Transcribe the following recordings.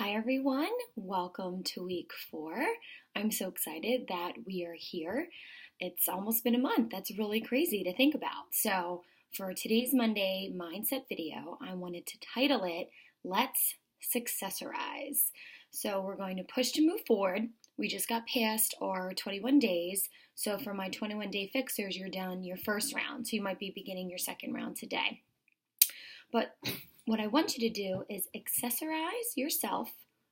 Hi everyone, welcome to week 4. I'm so excited that we are here. It's almost been a month. That's really crazy to think about. So for today's Monday mindset video, I wanted to title it, Let's Successorize. So we're going to push to move forward. We just got past our 21 days. So for my 21 day fixers, you're done your first round. So you might be beginning your second round today. But what I want you to do is accessorize yourself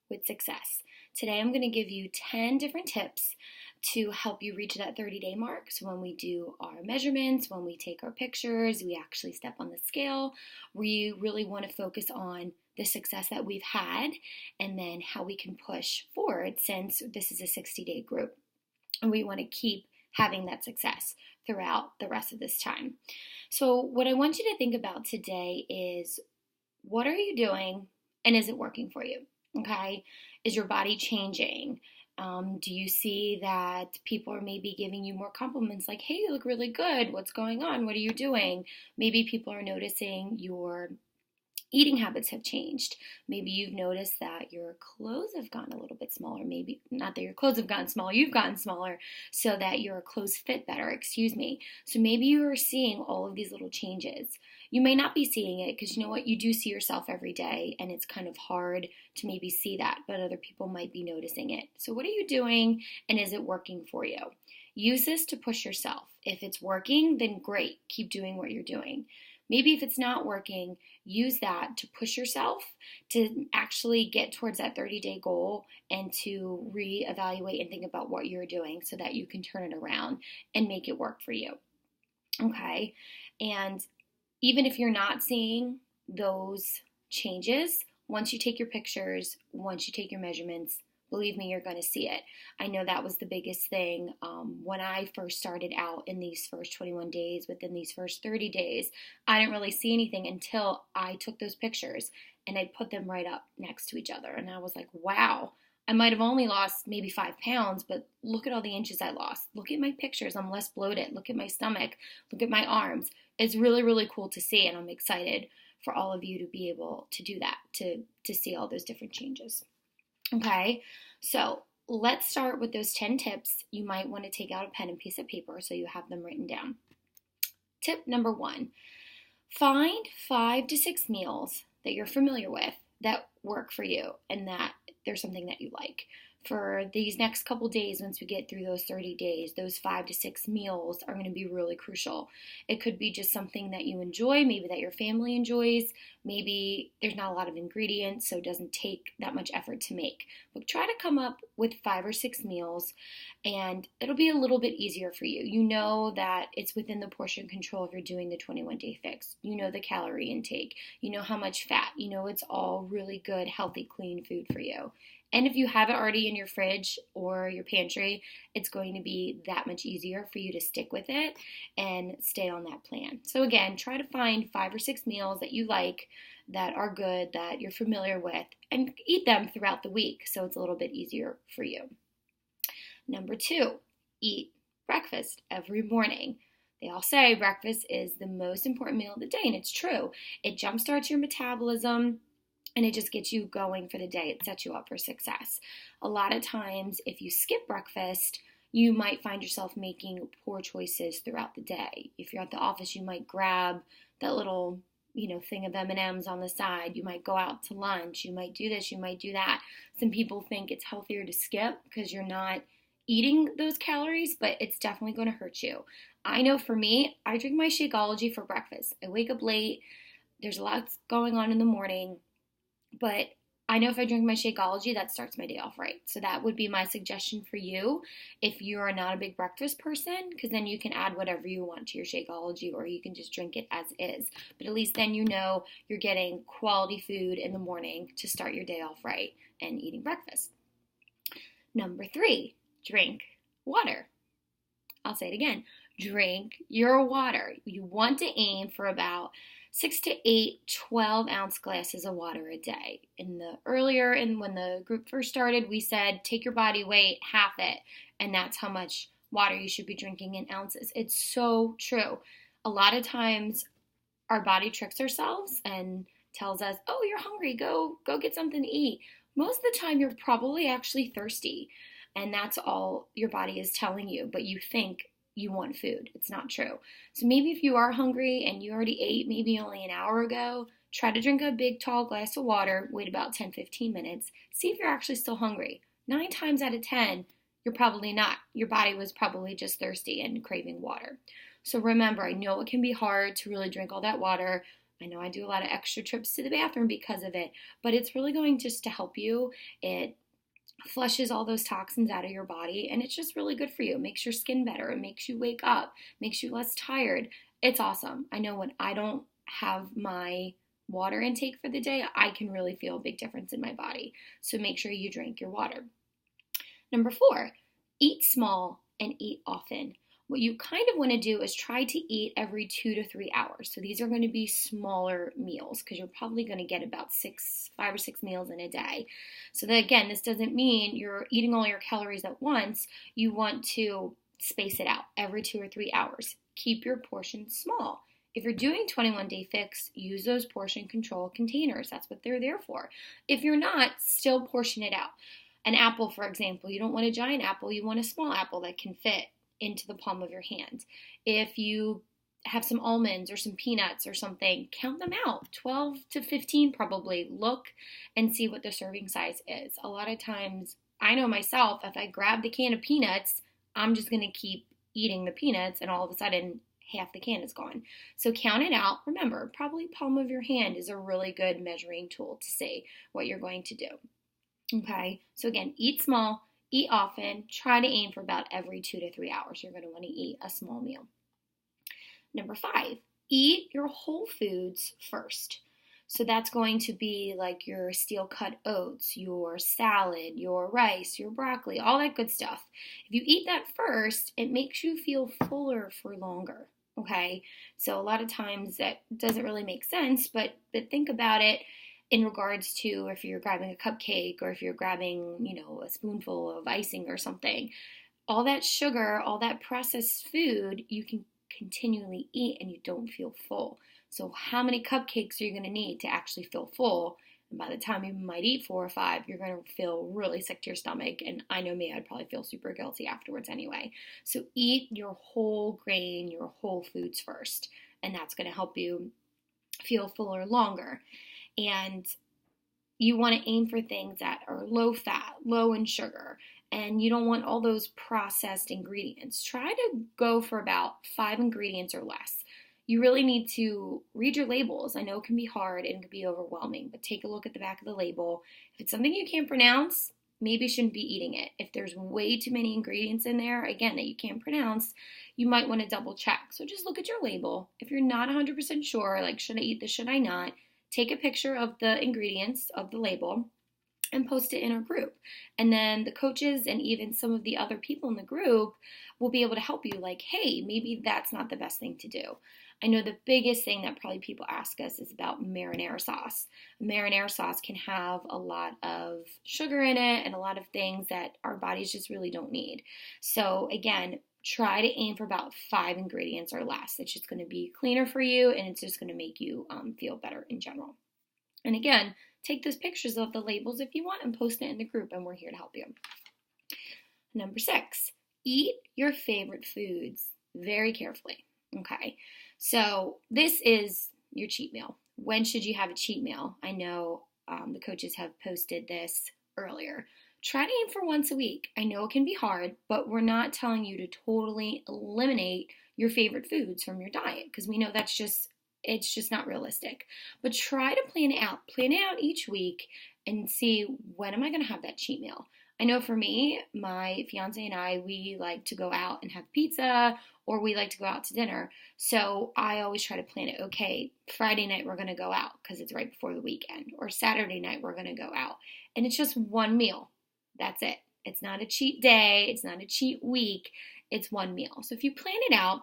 with success. Today I'm going to give you 10 different tips to help you reach that 30-day mark. So when we do our measurements, when we take our pictures, we actually step on the scale, we really want to focus on the success that we've had and then how we can push forward since this is a 60-day group. And we want to keep having that success throughout the rest of this time. So what I want you to think about today is, what are you doing and is it working for you? Okay? Is your body changing? Do you see that people are maybe giving you more compliments like, hey, you look really good. What's going on? What are you doing? Maybe people are noticing your eating habits have changed. Maybe you've noticed that your clothes have gotten a little bit smaller. Maybe not that your clothes have gotten smaller, you've gotten smaller so that your clothes fit better, So maybe you are seeing all of these little changes. You may not be seeing it because you know what? You do see yourself every day and it's kind of hard to maybe see that, but other people might be noticing it. So what are you doing and is it working for you? Use this to push yourself. If it's working, then great. Keep doing what you're doing. Maybe if it's not working, use that to push yourself to actually get towards that 30-day goal and to reevaluate and think about what you're doing so that you can turn it around and make it work for you. Okay? And even if you're not seeing those changes, once you take your pictures, once you take your measurements, believe me, you're going to see it. I know that was the biggest thing when I first started out in these first 21 days, within these first 30 days. I didn't really see anything until I took those pictures and I put them right up next to each other. And I was like, wow, I might have only lost maybe 5 pounds, but look at all the inches I lost. Look at my pictures. I'm less bloated. Look at my stomach. Look at my arms. It's really, really cool to see. And I'm excited for all of you to be able to do that, to see all those different changes. Okay, so let's start with those 10 tips. You might want to take out a pen and piece of paper so you have them written down. Tip number 1, find 5 to 6 meals that you're familiar with that work for you and that there's something that you like. For these next couple days, once we get through those 30 days, those 5 to 6 meals are going to be really crucial. It could be just something that you enjoy, maybe that your family enjoys, maybe there's not a lot of ingredients, so it doesn't take that much effort to make. But try to come up with 5 or 6 meals, and it'll be a little bit easier for you. You know that it's within the portion control if you're doing the 21-day fix. You know the calorie intake. You know how much fat. You know it's all really good, healthy, clean food for you. And if you have it already in your fridge or your pantry, it's going to be that much easier for you to stick with it and stay on that plan. So again, try to find 5 or 6 meals that you like, that are good, that you're familiar with, and eat them throughout the week so it's a little bit easier for you. Number 2, eat breakfast every morning. They all say breakfast is the most important meal of the day, and it's true. It jumpstarts your metabolism, and it just gets you going for the day. It sets you up for success. A lot of times, if you skip breakfast, you might find yourself making poor choices throughout the day. If you're at the office, you might grab that little, thing of M&Ms on the side. You might go out to lunch. You might do this. You might do that. Some people think it's healthier to skip because you're not eating those calories, but it's definitely going to hurt you. I know for me, I drink my Shakeology for breakfast. I wake up late. There's a lot going on in the morning. But I know if I drink my Shakeology, that starts my day off right. So that would be my suggestion for you if you are not a big breakfast person, because then you can add whatever you want to your Shakeology or you can just drink it as is. But at least then you know you're getting quality food in the morning to start your day off right and eating breakfast. Number 3, drink water. I'll say it again. Drink your water. You want to aim for about 6 to 8 12-ounce glasses of water a day. And when the group first started, we said take your body weight, half it, and that's how much water you should be drinking in ounces. It's so true. A lot of times our body tricks ourselves and tells us, oh, you're hungry, go get something to eat. most of the time you're probably actually thirsty, and that's all your body is telling you, but you think you want food. It's not true. So maybe if you are hungry and you already ate maybe only an hour ago, try to drink a big tall glass of water, wait about 10-15 minutes, see if you're actually still hungry. 9 times out of 10, you're probably not. Your body was probably just thirsty and craving water. So remember, I know it can be hard to really drink all that water. I know I do a lot of extra trips to the bathroom because of it, but it's really going just to help you. It flushes all those toxins out of your body, and it's just really good for you. It makes your skin better. It makes you wake up, makes you less tired. It's awesome. I know when I don't have my water intake for the day, I can really feel a big difference in my body. So make sure you drink your water. Number 4, eat small and eat often. What you kind of want to do is try to eat every 2 to 3 hours. So these are going to be smaller meals because you're probably going to get about 5 or 6 meals in a day. So that, again, this doesn't mean you're eating all your calories at once. You want to space it out every 2 or 3 hours. Keep your portions small. If you're doing 21-day fix, use those portion control containers. That's what they're there for. If you're not, still portion it out. An apple, for example, you don't want a giant apple. You want a small apple that can fit into the palm of your hand. If you have some almonds or some peanuts or something, count them out, 12 to 15 probably. Look and see what the serving size is. A lot of times, I know myself, if I grab the can of peanuts, I'm just going to keep eating the peanuts, and all of a sudden, half the can is gone. So count it out. Remember, probably palm of your hand is a really good measuring tool to see what you're going to do. Okay, so again, eat small, eat often, try to aim for about every 2 to 3 hours. You're going to want to eat a small meal. Number 5, eat your whole foods first. So that's going to be like your steel-cut oats, your salad, your rice, your broccoli, all that good stuff. If you eat that first, it makes you feel fuller for longer. Okay, so a lot of times that doesn't really make sense, but think about it in regards to if you're grabbing a cupcake or if you're grabbing, a spoonful of icing or something. All that sugar, all that processed food, you can continually eat and you don't feel full. So how many cupcakes are you going to need to actually feel full? And by the time you might eat 4 or 5, you're going to feel really sick to your stomach. And I know me, I'd probably feel super guilty afterwards anyway. So eat your whole grain, your whole foods first. And that's going to help you feel fuller longer. And you want to aim for things that are low fat, low in sugar, and you don't want all those processed ingredients. Try to go for about 5 ingredients or less. You really need to read your labels. I know it can be hard and it can be overwhelming, but take a look at the back of the label. If it's something you can't pronounce, maybe you shouldn't be eating it. If there's way too many ingredients in there, again, that you can't pronounce, you might want to double check. So just look at your label. If you're not 100% sure, like, should I eat this, should I not? Take a picture of the ingredients of the label and post it in our group. And then the coaches and even some of the other people in the group will be able to help you, like, hey, maybe that's not the best thing to do. I know the biggest thing that probably people ask us is about marinara sauce. Marinara sauce can have a lot of sugar in it and a lot of things that our bodies just really don't need. So again, try to aim for about 5 ingredients or less. It's just going to be cleaner for you, and it's just going to make you feel better in general. And again, take those pictures of the labels if you want and post it in the group, and we're here to help you. Number 6, eat your favorite foods very carefully. Okay, so this is your cheat meal. When should you have a cheat meal? I know the coaches have posted this earlier. Try to aim for once a week. I know it can be hard, but we're not telling you to totally eliminate your favorite foods from your diet because we know it's just not realistic. But try to plan it out. Plan it out each week and see, when am I going to have that cheat meal? I know for me, my fiance and I, we like to go out and have pizza, or we like to go out to dinner. So I always try to plan it. Okay, Friday night we're going to go out because it's right before the weekend. Or Saturday night we're going to go out. And it's just one meal. That's it. It's not a cheat day. It's not a cheat week. It's one meal. So if you plan it out,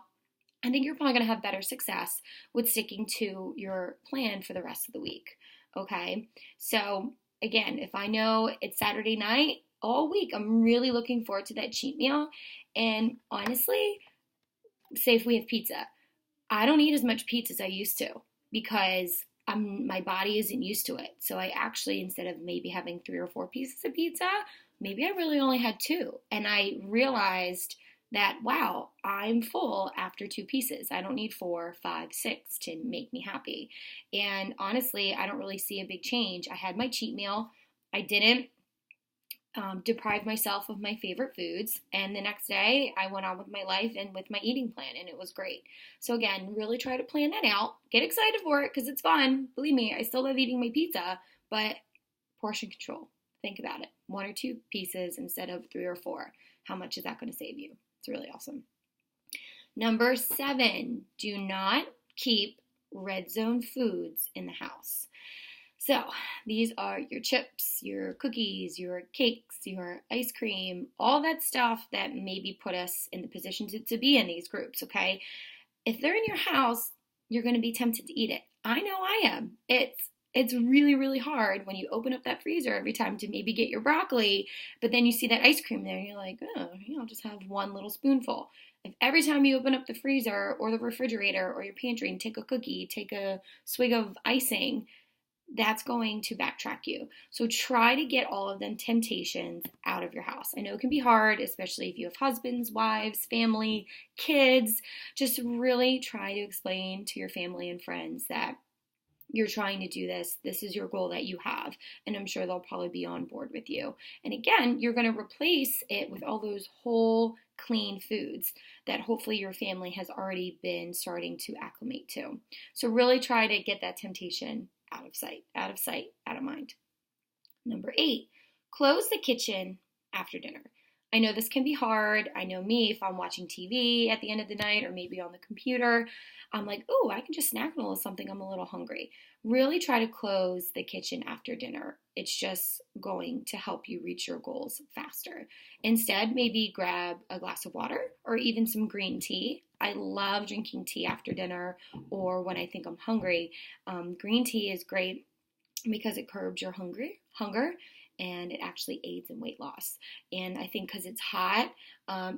I think you're probably going to have better success with sticking to your plan for the rest of the week. Okay? So again, if I know it's Saturday night, all week, I'm really looking forward to that cheat meal. And honestly, say if we have pizza, I don't eat as much pizza as I used to because my body isn't used to it. So I actually, instead of maybe having 3 or 4 pieces of pizza, maybe I really only had 2. And I realized that, wow, I'm full after 2 pieces. I don't need 4, 5, 6 to make me happy. And honestly, I don't really see a big change. I had my cheat meal. I didn't deprive myself of my favorite foods. And the next day, I went on with my life and with my eating plan, and it was great. So again, really try to plan that out. Get excited for it because it's fun. Believe me, I still love eating my pizza, but portion control. Think about it. 1 or 2 pieces instead of 3 or 4. How much is that going to save you? It's really awesome. Number 7, do not keep red zone foods in the house. So these are your chips, your cookies, your cakes, your ice cream, all that stuff that maybe put us in the position to be in these groups, okay? If they're in your house, you're going to be tempted to eat it. I know I am. It's really, really hard when you open up that freezer every time to maybe get your broccoli, but then you see that ice cream there and you're like, oh, I'll just have 1 little spoonful. If every time you open up the freezer or the refrigerator or your pantry and take a cookie, take a swig of icing, that's going to backtrack you. So try to get all of them temptations out of your house. I know it can be hard, especially if you have husbands, wives, family, kids. Just really try to explain to your family and friends that you're trying to do this. This is your goal that you have. And I'm sure they'll probably be on board with you. And again, you're going to replace it with all those whole, clean foods that hopefully your family has already been starting to acclimate to. So really try to get that temptation out of sight, out of mind. Number 8, close the kitchen after dinner. I know this can be hard. I know me, if I'm watching TV at the end of the night or maybe on the computer, I'm like, oh, I can just snack a little something. I'm a little hungry. Really try to close the kitchen after dinner. It's just going to help you reach your goals faster. Instead, maybe grab a glass of water or even some green tea. I love drinking tea after dinner or when I think I'm hungry. Green tea is great because it curbs your hunger and it actually aids in weight loss. And I think because it's hot,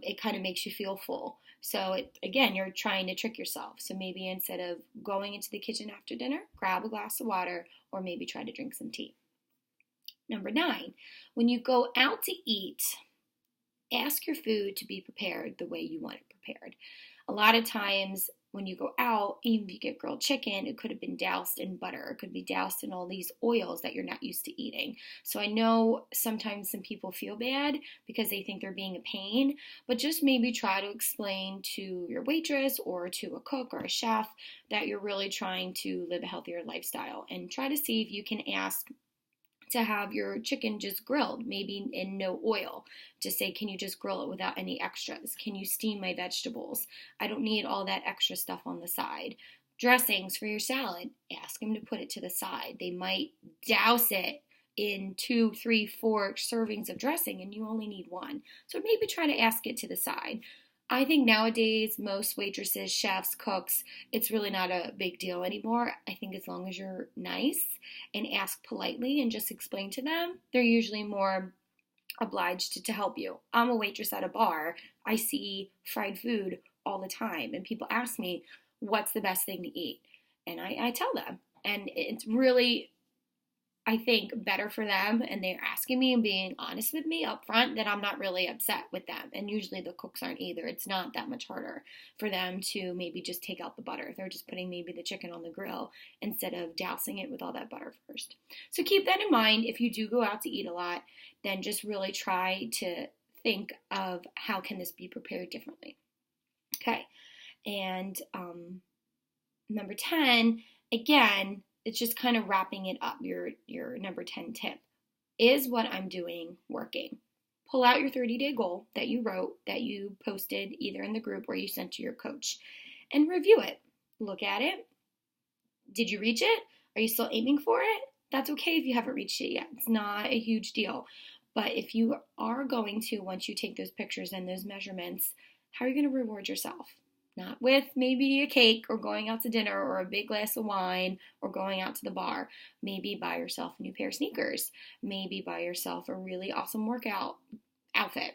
it kind of makes you feel full. So again, you're trying to trick yourself. So maybe instead of going into the kitchen after dinner, grab a glass of water or maybe try to drink some tea. Number 9, when you go out to eat, ask your food to be prepared the way you want it prepared. A lot of times when you go out, even if you get grilled chicken, it could have been doused in butter. It could be doused in all these oils that you're not used to eating. So I know sometimes some people feel bad because they think they're being a pain, but just maybe try to explain to your waitress or to a cook or a chef that you're really trying to live a healthier lifestyle, and try to see if you can ask to have your chicken just grilled, maybe in no oil. Just say, can you just grill it without any extras? Can you steam my vegetables? I don't need all that extra stuff on the side. Dressings for your salad, ask them to put it to the side. They might douse it in 2, 3, 4 servings of dressing and you only need 1. So maybe try to ask it to the side. I think nowadays, most waitresses, chefs, cooks, it's really not a big deal anymore. I think as long as you're nice and ask politely and just explain to them, they're usually more obliged to help you. I'm a waitress at a bar. I see fried food all the time, and people ask me, what's the best thing to eat? And I tell them. And it's really, I think, better for them, and they're asking me and being honest with me up front, that I'm not really upset with them. And usually the cooks aren't either. It's not that much harder for them to maybe just take out the butter. They're just putting maybe the chicken on the grill instead of dousing it with all that butter first. So keep that in mind. If you do go out to eat a lot, then just really try to think of how can this be prepared differently. Okay, and number 10, again, it's just kind of wrapping it up, your number 10 tip. Is what I'm doing working? Pull out your 30-day goal that you wrote, that you posted either in the group or you sent to your coach, and review it. Look at it. Did you reach it? Are you still aiming for it? That's okay if you haven't reached it yet. It's not a huge deal. But if you are going to, once you take those pictures and those measurements, how are you going to reward yourself? Not with maybe a cake or going out to dinner or a big glass of wine or going out to the bar. Maybe buy yourself a new pair of sneakers. Maybe buy yourself a really awesome workout outfit.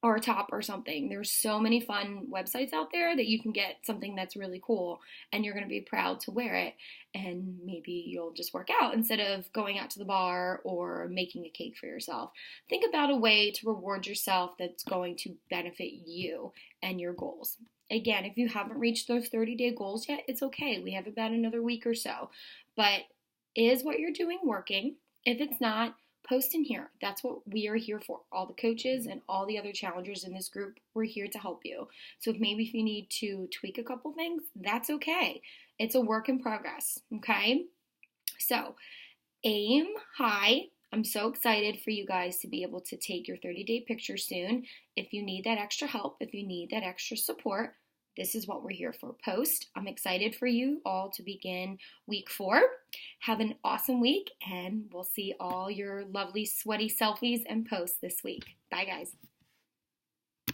or a top or something. There's so many fun websites out there that you can get something that's really cool and you're going to be proud to wear it, and maybe you'll just work out instead of going out to the bar or making a cake for yourself. Think about a way to reward yourself that's going to benefit you and your goals. Again, if you haven't reached those 30-day goals yet, it's okay. We have about another week or so. But is what you're doing working? If it's not, post in here. That's what we are here for. All the coaches and all the other challengers in this group, we're here to help you. So if you need to tweak a couple things, that's okay. It's a work in progress, okay? So aim high. I'm so excited for you guys to be able to take your 30-day picture soon. If you need that extra help, if you need that extra support, this is what we're here for. Post. I'm excited for you all to begin week 4. Have an awesome week, and we'll see all your lovely sweaty selfies and posts this week. Bye, guys.